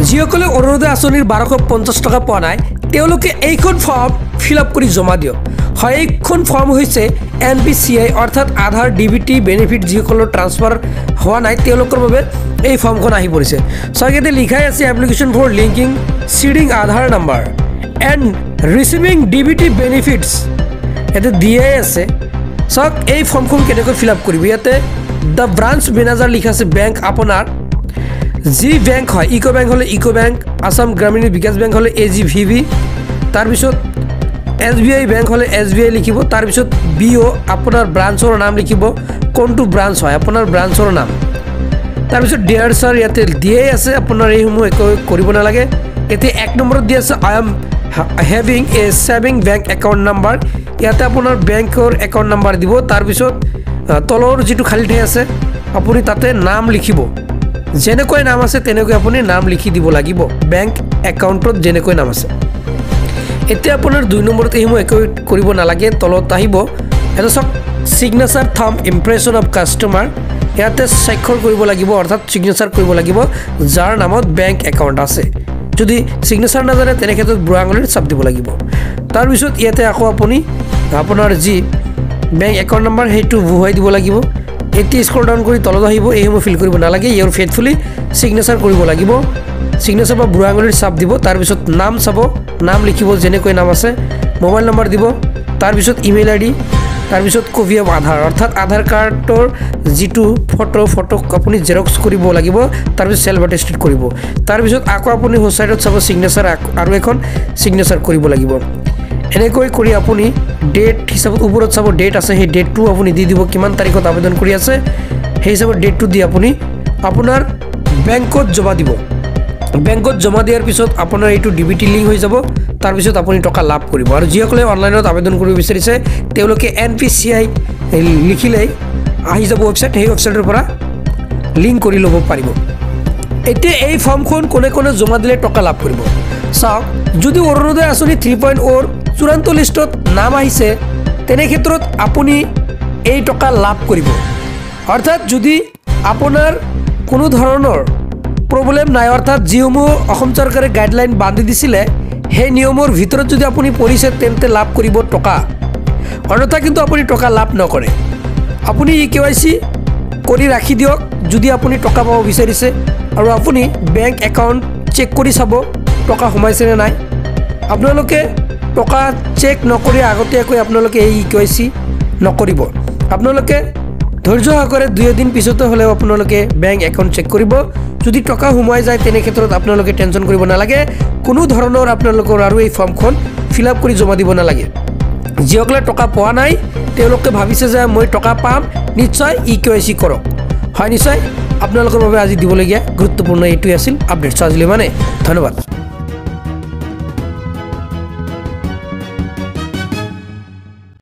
যিসকলে অৰুণোদয় আঁচনিৰ 1250 টকা পোৱা নাই তেওঁলোকে এইখন ফৰ্ম ফিল আপ কৰি জমা দিয়ক। হয়, এইখন ফৰ্ম হৈছে NPCI অৰ্থাৎ আধাৰ ডিবিটি বেনিফিট যিসকলৰ ট্ৰান্সফাৰ হোৱা নাই তেওঁলোকৰ বাবে এই ফৰ্মখন আহি পৰিছে। চাওক ইয়াতে লিখাই আছে application for linking seeding Aadhaar number and receiving DBT benefits ইয়াতে দিয়াই আছে। চাওক এই ফৰ্মখন কেনেকৈ ফিল আপ কৰিব। ইয়াতে দ্য ব্ৰাঞ্চ মেনেজাৰ লিখা আছে বেংক আপোনাৰ যি বেংক হয় ইকো বেংক হলে ইকো বেংক, আসাম গ্ৰামীণ বিকাশ বেংক হলে AGVB, তাৰপিছত SBI বেংক হলে SBI লিখিব, তাৰপিছত BO আপোনাৰ ব্ৰাঞ্চৰ নাম লিখিব, কোনটো ব্ৰাঞ্চ হয় আপোনাৰ ব্ৰাঞ্চৰ নাম, তাৰপিছত ডিয়াৰ স্যাৰ ইয়াতে দিয়াই আছে আপোনাৰ এইসমূহ একো কৰিব নালাগে। এতিয়া 1 নম্বৰত দিয়া আছে I am having A saving bank account number, ইয়াতে আপোনাৰ বেংকৰ একাউণ্ট নাম্বাৰ দিব, তাৰপিছত তলৰ যিটো খালী ঠাই আছে আপুনি তাতে নাম লিখিব, যেনেকৈ নাম আছে তেনেকৈ আপুনি নাম লিখি দিব লাগিব বেংক একাউণ্টত যেনেকৈ নাম আছে। এতিয়া আপোনাৰ 2 নম্বৰত এইসমূহ একো কৰিব নালাগে, তলত আহিব এটা চাওক সিগনেচাৰ থাম ইমপ্ৰেছন অফ কাষ্টমাৰ, ইয়াতে স্বাক্ষৰ কৰিব লাগিব অৰ্থাৎ সিগনেচাৰ কৰিব লাগিব যাৰ নামত বেংক একাউণ্ট আছে। যদি সিগনেচাৰ নাজানে তেনে ক্ষেত্ৰত বুঢ়া আঙুলিৰ চাপ দিব লাগিব। তাৰপিছত ইয়াতে আকৌ আপুনি আপোনাৰ যি বেংক একাউণ্ট নাম্বাৰ সেইটো বহুৱাই দিব লাগিব। এতিয়া স্ক্ৰল ডাউন কৰি তলত আহিব, এইসমূহ ফিল কৰিব নালাগে, ইয়ৰ ফেথফুলি সিগনেচাৰ কৰিব লাগিব। সিগনেচাৰ বা বুঢ়া আঙুলিৰ চাপ দিব, তাৰপিছত নাম চাব, নাম লিখিব যেনেকৈ নাম আছে, মোবাইল নম্বৰ দিব, তাৰপিছত ইমেইল ID, তাৰপিছত কপি অফ আধাৰ অৰ্থাৎ আধাৰ কাৰ্ডৰ যিটো ফটো আপুনি জেৰক্স কৰিব লাগিব, তাৰপিছত সেল্ফ এটেষ্টেড কৰিব। তাৰপিছত আকৌ আপুনি হোচাইডত চাব সিগনেচাৰ আৰু এখন সিগনেচাৰ কৰিব লাগিব। এনেকৈ কৰি আপুনি ডেট হিচাপত ওপৰত চাব ডেট আছে, সেই ডেটটো আপুনি দি দিব কিমান তাৰিখত আবেদন কৰি আছে, সেই হিচাপত ডেটটো দি আপুনি আপোনাৰ বেংকত জমা দিব। বেংকত জমা দিয়াৰ পিছত আপোনাৰ এইটো ডিবিটি লিংক হৈ যাব, তাৰপিছত আপুনি টকা লাভ কৰিব। আৰু যিসকলে অনলাইনত আবেদন কৰিব বিচাৰিছে তেওঁলোকে NPCI লিখিলেই আহি যাব ৱেবছাইট, সেই ৱেবছাইটৰ পৰা লিংক কৰি ল'ব পাৰিব। এতিয়া এই ফৰ্মখন কোনে কোনে জমা দিলে টকা লাভ কৰিব। চাওক, যদি অৰুণোদয় আঁচনি 3.0 চূড়ান্ত লিষ্টত নাম আহিছে তেনে ক্ষেত্ৰত আপুনি এই টকা লাভ কৰিব। অৰ্থাৎ যদি আপোনাৰ কোনো ধৰণৰ প্ৰব্লেম নাই, অৰ্থাৎ যিসমূহ অসম চৰকাৰে গাইডলাইন বান্ধি দিছিলে সেই নিয়মৰ ভিতৰত যদি আপুনি পৰিছে তেন্তে লাভ কৰিব টকা, অন্যথা কিন্তু আপুনি টকা লাভ নকৰে। আপুনি KYC কৰি ৰাখি দিয়ক যদি আপুনি টকা পাব বিচাৰিছে, আৰু আপুনি বেংক একাউণ্ট চেক কৰি চাব টকা সোমাইছে নে নাই। আপোনালোকে টকা চেক নকৰি আগতীয়াকৈ আপোনালোকে এই KYC নকৰিব। আপোনালোকে ধৈৰ্য সহকাৰে 2 দিন পিছতে হ'লেও আপোনালোকে বেংক একাউণ্ট চেক কৰিব। যদি টকা সোমাই যায় তেনে ক্ষেত্ৰত আপোনালোকে টেনশ্যন কৰিব নালাগে, কোনো ধৰণৰ আপোনালোকৰ আৰু এই ফৰ্মখন ফিল আপ কৰি জমা দিব নালাগে। যিসকলে টকা পোৱা নাই তেওঁলোকে ভাবিছে যে মই টকা পাম, নিশ্চয় KYC কৰক। হয়, নিশ্চয় আপোনালোকৰ বাবে আজি দিবলগীয়া গুৰুত্বপূৰ্ণ এইটোৱে আছিল আপডেট। আজিলৈ মানে ধন্যবাদ।